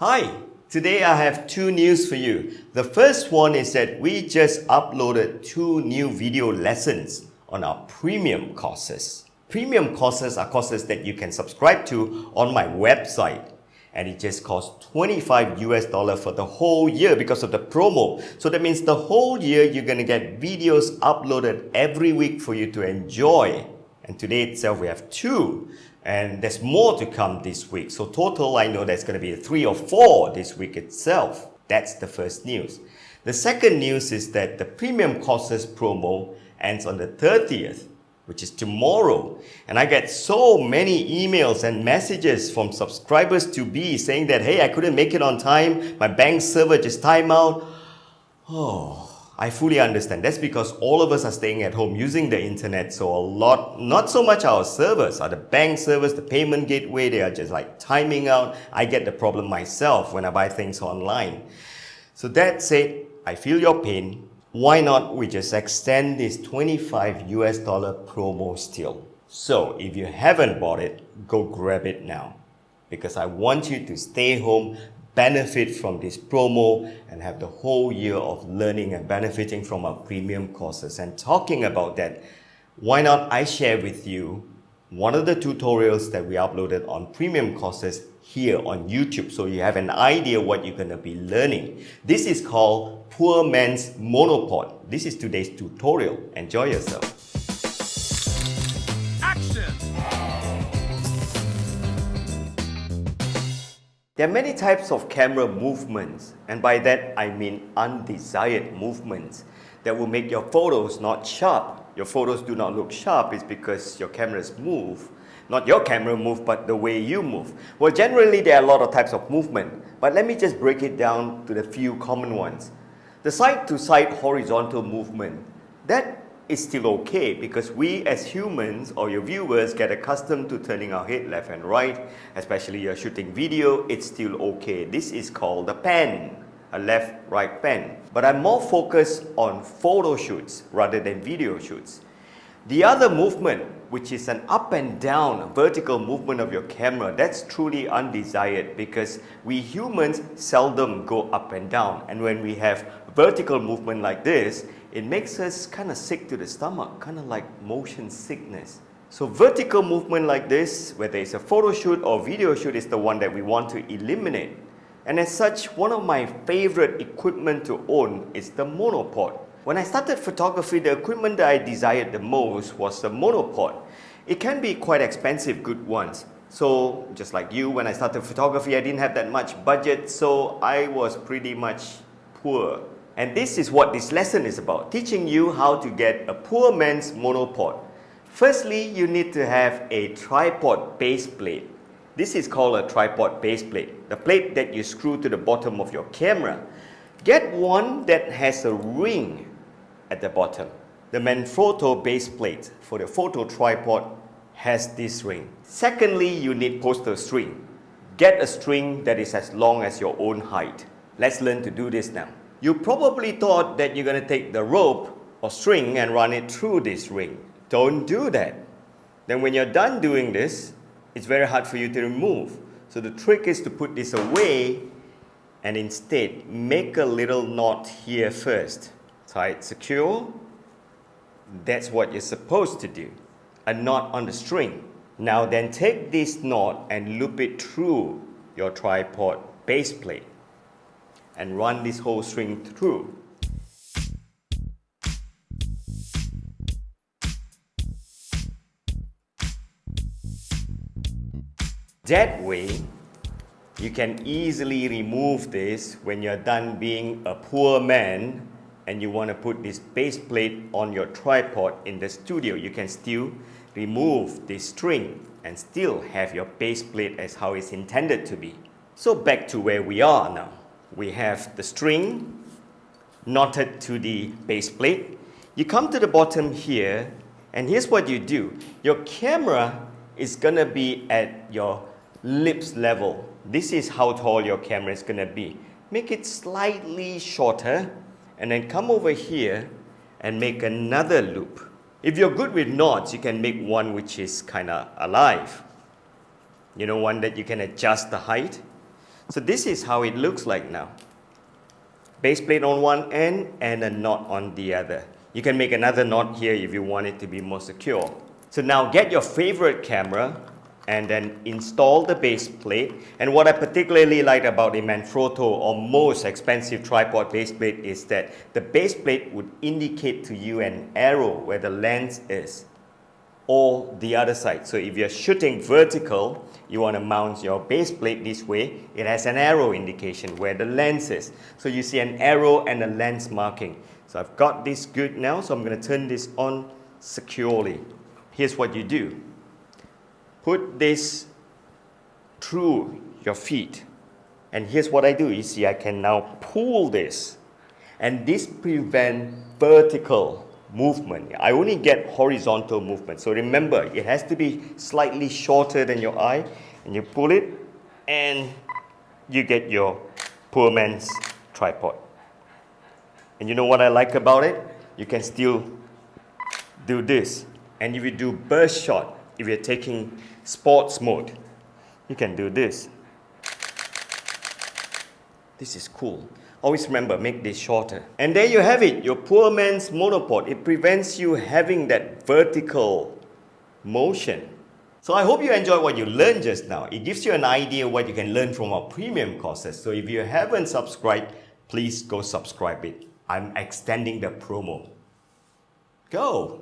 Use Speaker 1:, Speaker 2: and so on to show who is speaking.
Speaker 1: Hi, today I have two news for you. The first one is that we just uploaded two new video lessons on our premium courses. Premium courses are courses that you can subscribe to on my website. And it just costs $25 for the whole year because of the promo. So that means the whole year you're going to get videos uploaded every week for you to enjoy. And today itself we have two. And there's more to come this week. So total, I know there's going to be 3 or 4 this week itself. That's the first news. The second news is that the premium courses promo ends on the 30th, which is tomorrow. And I get so many emails and messages from subscribers to be saying that, hey, I couldn't make it on time. My bank server just timed out. Oh, I fully understand. That's because all of us are staying at home using the internet. So a lot, not so much our servers, are the bank servers, the payment gateway, they are just like timing out. I get the problem myself when I buy things online. So that said, I feel your pain. Why not we just extend this $25 promo still? So if you haven't bought it, go grab it now. Because I want you to stay home, benefit from this promo, and have the whole year of learning and benefiting from our premium courses. And talking about that, why not I share with you one of the tutorials that we uploaded on premium courses here on YouTube, so you have an idea what you're going to be learning. This is called Poor Man's Monopod. This is today's tutorial. Enjoy yourself.
Speaker 2: Action!
Speaker 1: There are many types of camera movements, and by that I mean undesired movements that will make your photos not sharp. Your photos do not look sharp is because your cameras move. Not your camera move, but the way you move. Well, generally there are a lot of types of movement, but let me just break it down to the few common ones. The side-to-side horizontal movement, that is still okay because we as humans or your viewers get accustomed to turning our head left and right, especially you're shooting video, it's still okay. This is called a pan, a left-right pan. But I'm more focused on photo shoots rather than video shoots. The other movement, which is an up and down vertical movement of your camera, that's truly undesired because we humans seldom go up and down. And when we have vertical movement like this, it makes us kind of sick to the stomach, kind of like motion sickness. So vertical movement like this, whether it's a photo shoot or video shoot, is the one that we want to eliminate. And as such, one of my favorite equipment to own is the Monopod. When I started photography, the equipment that I desired the most was the Monopod. It can be quite expensive, good ones. So just like you, when I started photography, I didn't have that much budget, so I was pretty much poor. And this is what this lesson is about, teaching you how to get a poor man's Monopod. Firstly, you need to have a tripod base plate. This is called a tripod base plate, the plate that you screw to the bottom of your camera. Get one that has a ring at the bottom. The Manfrotto base plate for the photo tripod has this ring. Secondly, you need poster string. Get a string that is as long as your own height. Let's learn to do this now. You probably thought that you're going to take the rope or string and run it through this ring. Don't do that. Then when you're done doing this, it's very hard for you to remove. So the trick is to put this away and instead make a little knot here first. Tie it secure. That's what you're supposed to do. A knot on the string. Now then take this knot and loop it through your tripod base plate and run this whole string through. That way, you can easily remove this when you're done being a poor man and you want to put this base plate on your tripod in the studio. You can still remove this string and still have your base plate as how it's intended to be. So back to where we are now. We have the string knotted to the base plate. You come to the bottom here, and here's what you do. Your camera is going to be at your lips level. This is how tall your camera is going to be. Make it slightly shorter, and then come over here and make another loop. If you're good with knots, you can make one which is kind of alive. You know, one that you can adjust the height. So this is how it looks like now. Base plate on one end and a knot on the other. You can make another knot here if you want it to be more secure. So now get your favorite camera and then install the base plate. And what I particularly like about the Manfrotto or most expensive tripod base plate is that the base plate would indicate to you an arrow where the lens is, or the other side. So if you're shooting vertical, you want to mount your base plate this way, it has an arrow indication where the lens is. So you see an arrow and a lens marking. So I've got this good now, so I'm going to turn this on securely. Here's what you do. Put this through your feet. And here's what I do. You see, I can now pull this. And this prevents vertical movement. I only get horizontal movement. So remember, it has to be slightly shorter than your eye. And you pull it, and you get your poor man's tripod. And you know what I like about it? You can still do this. And if you do burst shot, if you're taking sports mode, you can do this. This is cool. Always remember, make this shorter. And there you have it, your poor man's monopod. It prevents you having that vertical motion. So I hope you enjoyed what you learned just now. It gives you an idea what you can learn from our premium courses. So if you haven't subscribed, please go subscribe it. I'm extending the promo. Go!